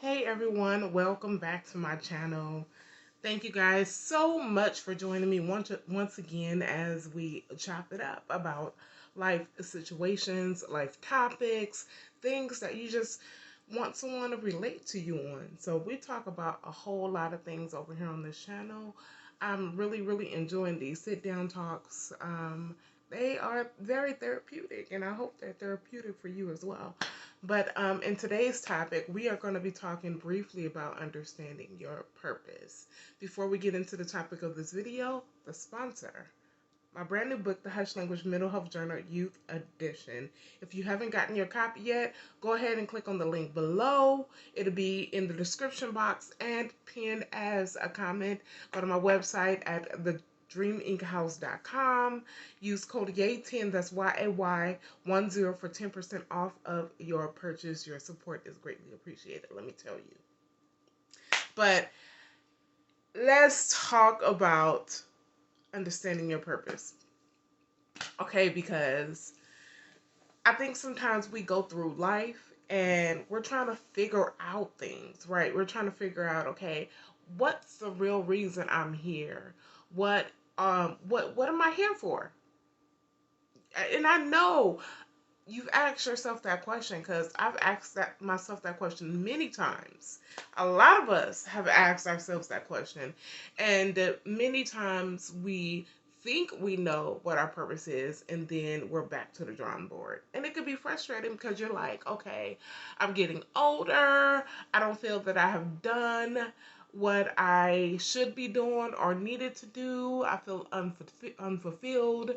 Hey everyone, welcome back to my channel. Thank you guys so much for joining me once again as we chop it up about life situations, life topics, things that you just want someone to relate to you on. So we talk about a whole lot of things over here on this channel. I'm really enjoying these sit down talks. They are very therapeutic, and I hope they're therapeutic for you as well. But in today's topic, we are going to be talking briefly about understanding your purpose. Before we get into the topic of this video, the sponsor. My brand new book, The Hush Language Mental Health Journal Youth Edition. If you haven't gotten your copy yet, go ahead and click on the link below. It'll be in the description box and pinned as a comment. Go to my website at thedreaminkhouse.com. Use code YAY10, that's YAY10 for 10% off of your purchase. Your support is greatly appreciated, let me tell you. But let's talk about understanding your purpose. Okay, because I think sometimes we go through life and we're trying to figure out things, right? We're trying to figure out, okay, what's the real reason I'm here? What am I here for? And I know you've asked yourself that question because I've asked myself that question many times. A lot of us have asked ourselves that question, and many times we think we know what our purpose is, and then we're back to the drawing board. And it could be frustrating because you're like, okay, I'm getting older. I don't feel that I have done what I should be doing or needed to do. I feel unfulfilled.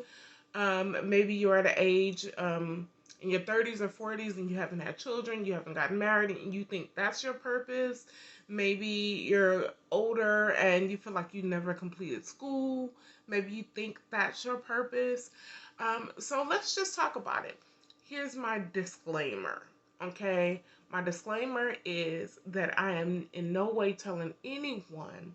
Maybe you're at an age in your 30s or 40s and you haven't had children, you haven't gotten married, and you think that's your purpose. Maybe you're older and you feel like you never completed school. Maybe you think that's your purpose. So let's just talk about it. Here's my disclaimer, okay? My disclaimer is that I am in no way telling anyone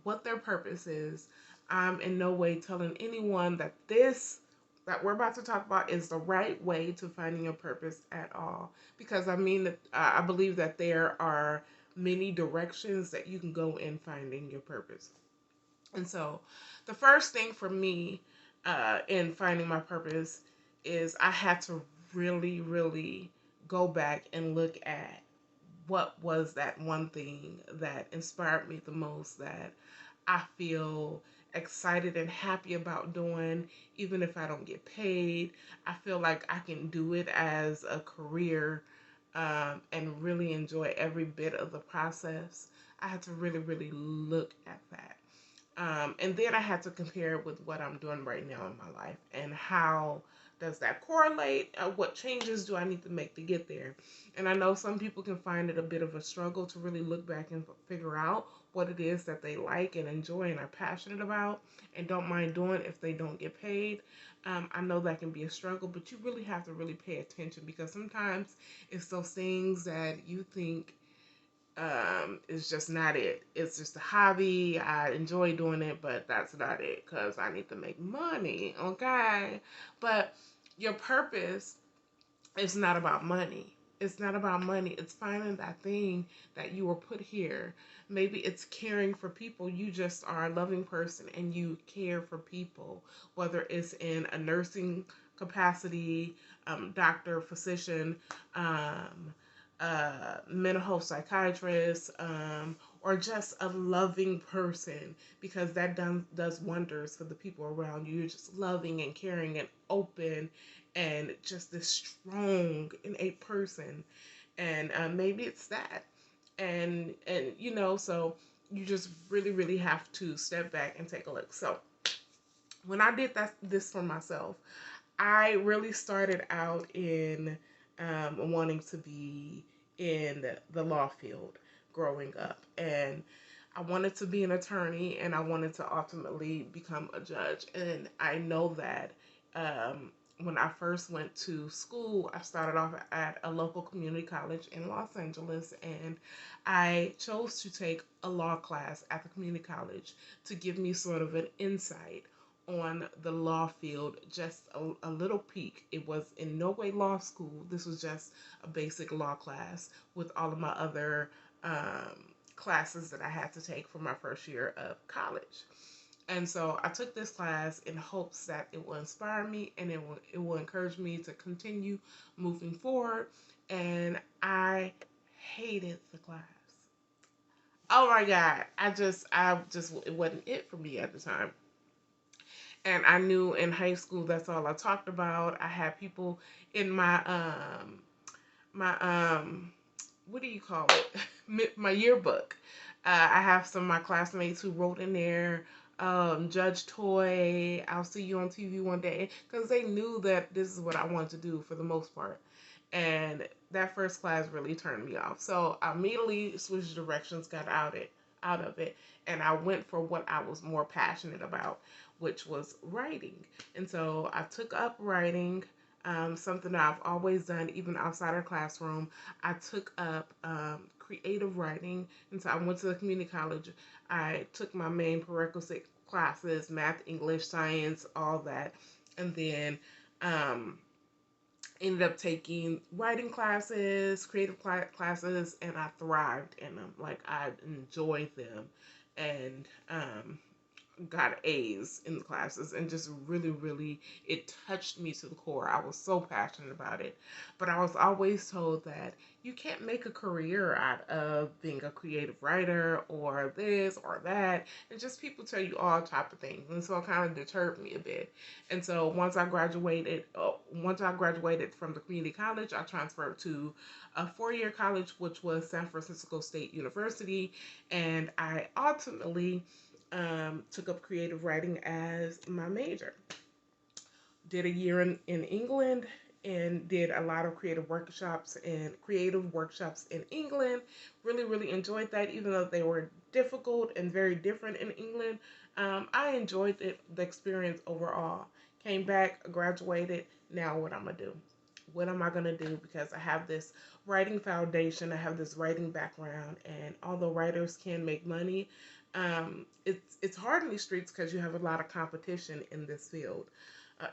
what their purpose is. I'm in no way telling anyone that this that we're about to talk about is the right way to finding your purpose at all. Because I believe that there are many directions that you can go in finding your purpose. And so, the first thing for me in finding my purpose is I had to really go back and look at what was that one thing that inspired me the most, that I feel excited and happy about doing, even if I don't get paid. I feel like I can do it as a career and really enjoy every bit of the process. I had to really look at that. And then I had to compare it with what I'm doing right now in my life and how does that correlate? What changes do I need to make to get there? And I know some people can find it a bit of a struggle to really look back and figure out what it is that they like and enjoy and are passionate about and don't mind doing if they don't get paid. I know that can be a struggle, but you really have to really pay attention because sometimes it's those things that you think it's just not it. It's just a hobby. I enjoy doing it, but that's not it because I need to make money, okay? But your purpose is not about money. It's not about money. It's finding that thing that you were put here. Maybe it's caring for people. You just are a loving person and you care for people, whether it's in a nursing capacity, doctor, physician, mental health psychiatrist, or just a loving person, because that does wonders for the people around you. You're just loving and caring and open and just this strong, innate person. And maybe it's that. And so you just really have to step back and take a look. So when I did this for myself, I really started out in wanting to be in the law field growing up. And I wanted to be an attorney and I wanted to ultimately become a judge. And I know that when I first went to school, I started off at a local community college in Los Angeles, and I chose to take a law class at the community college to give me sort of an insight on the law field, just a little peek. It was in no way law school. This was just a basic law class with all of my other classes that I had to take for my first year of college. And so I took this class in hopes that it will inspire me and it will encourage me to continue moving forward. And I hated the class. Oh my God. I just it wasn't it for me at the time. And I knew in high school that's all I talked about. I had people in my what do you call it? My yearbook. I have some of my classmates who wrote in there, Judge Toy, I'll see you on TV one day, because they knew that this is what I wanted to do for the most part. And that first class really turned me off. So I immediately switched directions, got out of it, and I went for what I was more passionate about, which was writing. And so I took up writing, something that I've always done, even outside our classroom. I took up creative writing, and so I went to the community college. I took my main prerequisite classes, math, English, science, all that, and then um, ended up taking writing classes, creative classes, and I thrived in them. Like I enjoyed them, and got A's in the classes, and just really, really, it touched me to the core. I was so passionate about it. But I was always told that you can't make a career out of being a creative writer or this or that. And just people tell you all type of things. And so it kind of deterred me a bit. And so once I graduated from the community college, I transferred to a 4-year college, which was San Francisco State University. And I ultimately took up creative writing as my major. Did a year in England and did a lot of creative workshops in England. Really, really enjoyed that, even though they were difficult and very different in England. I enjoyed the experience overall. Came back, graduated. Now, what I'm gonna do? What am I gonna do? Because I have this writing foundation, I have this writing background, and although writers can make money, it's hard in these streets because you have a lot of competition in this field.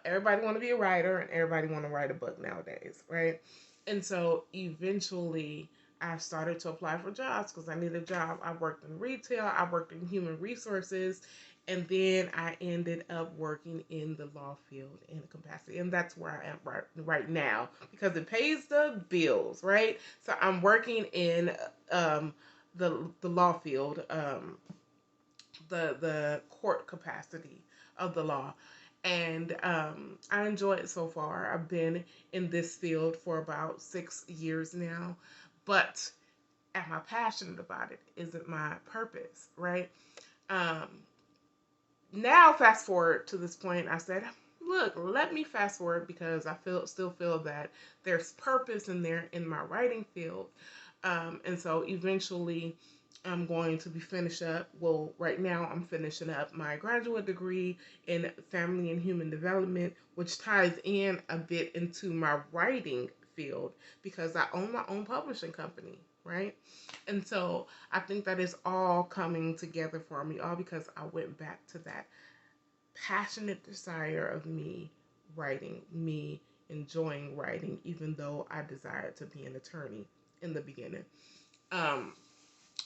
Everybody want to be a writer, and everybody want to write a book nowadays, right? And so eventually, I started to apply for jobs because I needed a job. I worked in retail, I worked in human resources, and then I ended up working in the law field in a capacity, and that's where I am right now because it pays the bills, right? So I'm working in the law field, the court capacity of the law. And I enjoy it so far. I've been in this field for about 6 years now, but am I passionate about it? Is it my purpose, right? Um, Now, fast forward to this point, I said, look, let me fast forward because I still feel that there's purpose in there in my writing field. And so eventually I'm going to be finished up. Well, right now I'm finishing up my graduate degree in family and human development, which ties in a bit into my writing field because I own my own publishing company, right? And so I think that is all coming together for me, all because I went back to that passionate desire of me writing, me enjoying writing, even though I desired to be an attorney in the beginning. Um,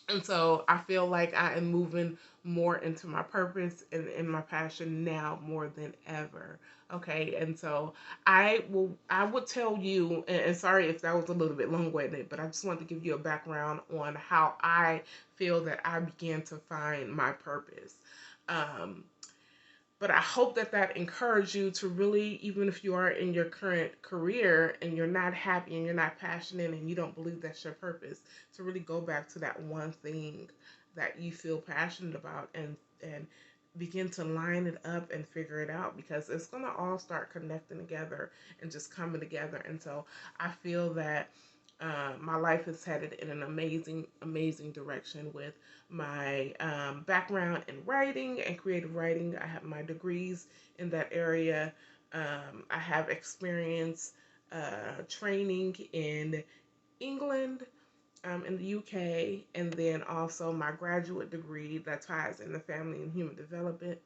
and so I feel like I am moving more into my purpose and my passion now more than ever. Okay. And so I would tell you, and sorry if that was a little bit long winded, but I just wanted to give you a background on how I feel that I began to find my purpose. Um, but I hope that that encouraged you to really, even if you are in your current career and you're not happy and you're not passionate and you don't believe that's your purpose, to really go back to that one thing that you feel passionate about and begin to line it up and figure it out because it's going to all start connecting together and just coming together. And so I feel that my life is headed in an amazing, amazing direction with my background in writing and creative writing. I have my degrees in that area. I have experience training in England in the UK, and then also my graduate degree that ties into family and human development.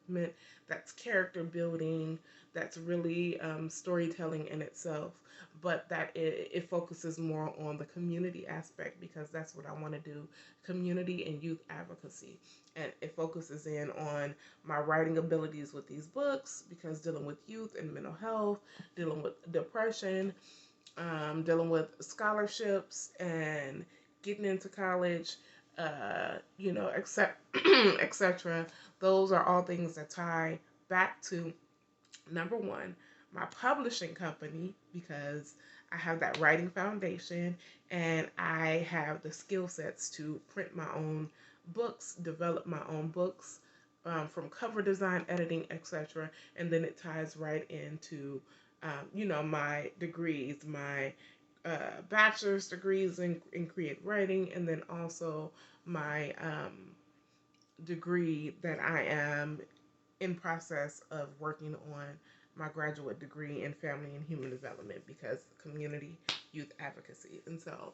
That's character building. That's really storytelling in itself, but that it focuses more on the community aspect because that's what I want to do: community and youth advocacy. And it focuses in on my writing abilities with these books because dealing with youth and mental health, dealing with depression, dealing with scholarships and getting into college, etc. Those are all things that tie back to number one, my publishing company, because I have that writing foundation and I have the skill sets to print my own books, develop my own books, from cover design, editing, etc. And then it ties right into, my degrees, my bachelor's degrees in creative writing, and then also my degree that I am in process of working on my graduate degree in family and human development because community youth advocacy. And so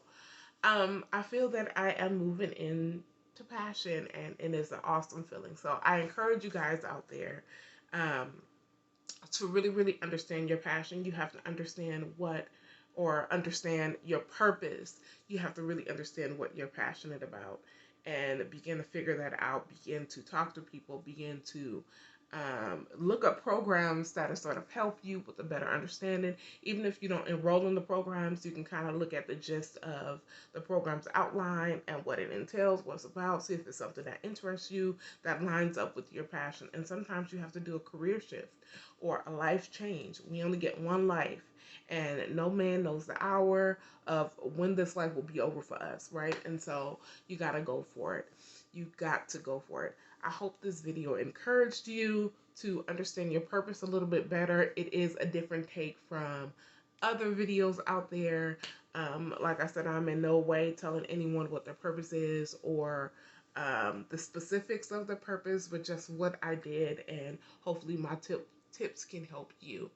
I feel that I am moving into passion, and it's an awesome feeling. So I encourage you guys out there um, to really, really understand your passion. You have to understand understand your purpose. You have to really understand what you're passionate about and begin to figure that out, begin to talk to people, begin to look up programs that are sort of help you with a better understanding. Even if you don't enroll in the programs, you can kind of look at the gist of the program's outline and what it entails, what it's about, see if it's something that interests you, that lines up with your passion. And sometimes you have to do a career shift or a life change. We only get one life, and no man knows the hour of when this life will be over for us, right? And so you got to go for it. You got to go for it. I hope this video encouraged you to understand your purpose a little bit better. It is a different take from other videos out there. Like I said, I'm in no way telling anyone what their purpose is or the specifics of the purpose, but just what I did, and hopefully my tips can help you.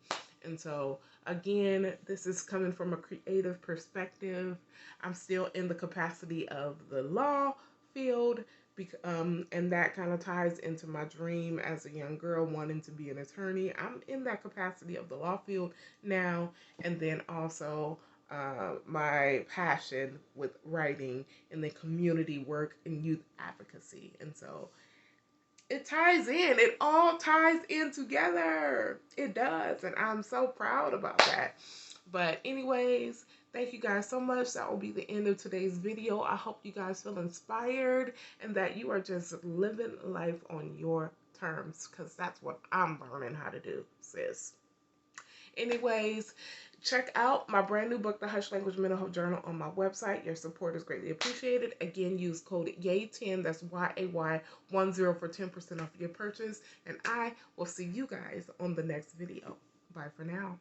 And so again, this is coming from a creative perspective. I'm still in the capacity of the law field, and that kind of ties into my dream as a young girl wanting to be an attorney. I'm in that capacity of the law field now, and then also my passion with writing and the community work and youth advocacy. And so it ties in. It all ties in together. It does. And I'm so proud about that. But anyways, thank you guys so much. That will be the end of today's video. I hope you guys feel inspired and that you are just living life on your terms, because that's what I'm learning how to do, sis. Anyways, check out my brand new book, The Hush Language Mental Health Journal, on my website. Your support is greatly appreciated. Again, use code YAY10, that's YAY10 for 10% off your purchase. And I will see you guys on the next video. Bye for now.